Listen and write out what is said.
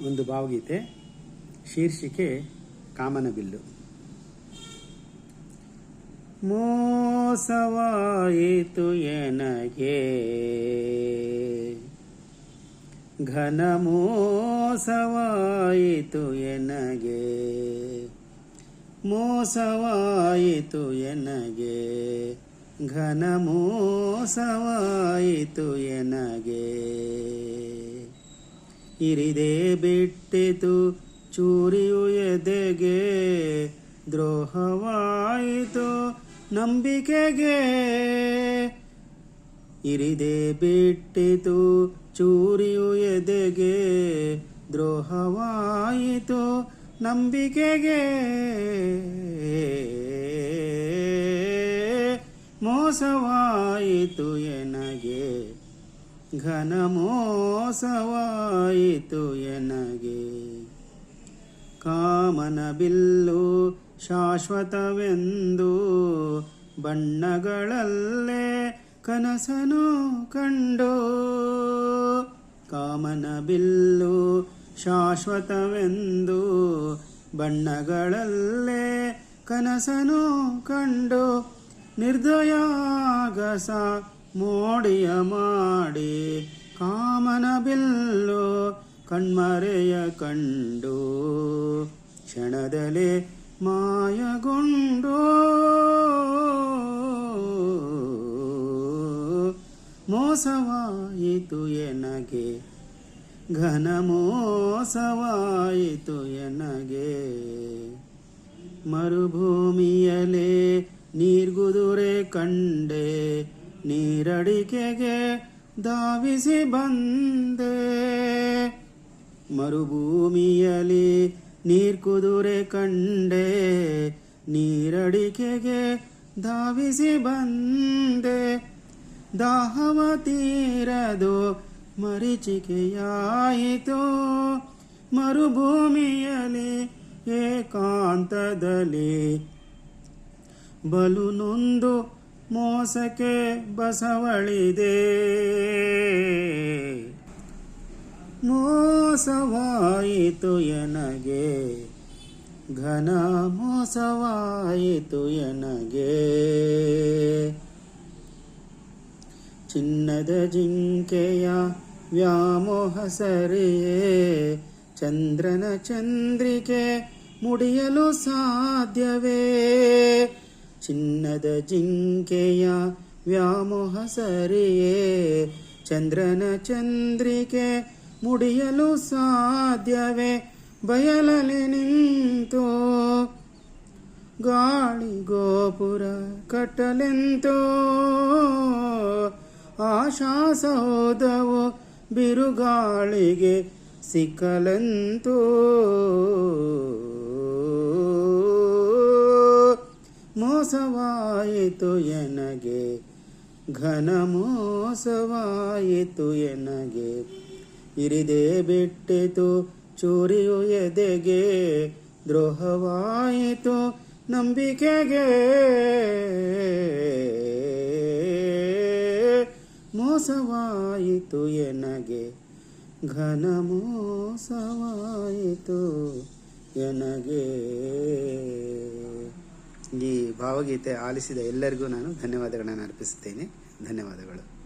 ಒಂದು ಭಾವಗೀತೆ. ಶೀರ್ಷಿಕೆ ಕಾಮನಬಿಲ್ಲು. ಮೋಸವಾಯಿತು ಎನಗೆ, ಘನ ಮೋಸವಾಯಿತು ಎನಗೆ, ಮೋಸವಾಯಿತು ಎನಗೆ, ಘನ ಮೋಸವಾಯಿತು ಎನಗೆ. ಇರಿದೇ ಬಿಟ್ಟಿತು ಚೂರಿಯು ಎದೆಗೆ, ದ್ರೋಹವಾಯಿತು ನಂಬಿಕೆಗೆ. ಇರಿದೇ ಬಿಟ್ಟಿತು ಚೂರಿಯು ಎದೆಗೆ, ದ್ರೋಹವಾಯಿತು ನಂಬಿಕೆಗೆ. ಮೋಸವಾಯಿತು ಎನಗೆ, ಘನ ಮೋಸವಾಯಿತು ಎನಗೆ. ಕಾಮನ ಬಿಲ್ಲು ಶಾಶ್ವತವೆಂದು ಬಣ್ಣಗಳಲ್ಲೇ ಕನಸನು ಕಂಡು. ಕಾಮನ ಬಿಲ್ಲು ಶಾಶ್ವತವೆಂದು ಬಣ್ಣಗಳಲ್ಲೇ ಕನಸನು ಕಂಡು. ನಿರ್ದಯಾಗಸ ಮೋಡಿಯ ಮಾಡಿ ಕಾಮನ ಬಿಲ್ಲು ಕಣ್ಮರೆಯ ಕಂಡು. ಕ್ಷಣದಲ್ಲೇ ಮಾಯಗೊಂಡು ಮೋಸವಾಯಿತು ಎನಗೆ, ಘನ ಮೋಸವಾಯಿತು ಎನಗೆ. ಮರುಭೂಮಿಯಲೇ ನೀರ್ಗುದುರೆ ಕಂಡೆ, ನೀರಡಿಕೆಗೆ ಧಾವಿಸಿ ಬಂದೆ. ಮರುಭೂಮಿಯಲಿ ನೀರ್ಕುದುರೆ ಕಂಡೆ, ನೀರಡಿಕೆಗೆ ಧಾವಿಸಿ ಬಂದೆ. ದಾಹವ ತೀರದು ಮರೀಚಿಕೆಯಾಯಿತು, ಮರುಭೂಮಿಯಲಿ ಏಕಾಂತದಲ್ಲಿ. ಬಲು ನೊಂದು ಮೋಸಕ್ಕೆ ಬಸವಳಿದೆ, ಮೋಸವಾಯಿತು ಎನಗೆ, ಘನ ಮೋಸವಾಯಿತು ಎನಗೆ. ಚಿನ್ನದ ಜಿಂಕೆಯ ವ್ಯಾಮೋಹ ಸರಿಯೇ, ಚಂದ್ರನ ಚಂದ್ರಿಕೆ ಮುಡಿಯಲು ಸಾಧ್ಯವೇ. ಚಿನ್ನದ ಜಿಂಕೆಯ ವ್ಯಾಮೋಹ ಸರಿಯೇ, ಚಂದ್ರನ ಚಂದ್ರಿಕೆ ಮುಡಿಯಲು ಸಾಧ್ಯವೇ. ಬಯಲಲ್ಲಿ ನಿಂತು ಗಾಳಿ ಗೋಪುರ ಕಟ್ಟಲೆಂತೋ, ಆಶಾಸೌಧವು ಬಿರುಗಾಳಿಗೆ ಸಿಕ್ಕಲೆಂತೋ. ಮೋಸವಾಯಿತು ಎನಗೆ, ಘನ ಮೋಸವಾಯಿತು ಎನಗೆ. ಇರಿದೇ ಬಿಟ್ಟಿತು ಚೂರಿಯು ಎದೆಗೆ, ದ್ರೋಹವಾಯಿತು ನಂಬಿಕೆಗೆ. ಮೋಸವಾಯಿತು ಎನಗೆ, ಘನ ಮೋಸವಾಯಿತು ಎನಗೆ. ಈ ಭಾವಗೀತೆ ಆಲಿಸಿದ ಎಲ್ಲರಿಗೂ ನಾನು ಧನ್ಯವಾದಗಳನ್ನು ಅರ್ಪಿಸುತ್ತೇನೆ. ಧನ್ಯವಾದಗಳು.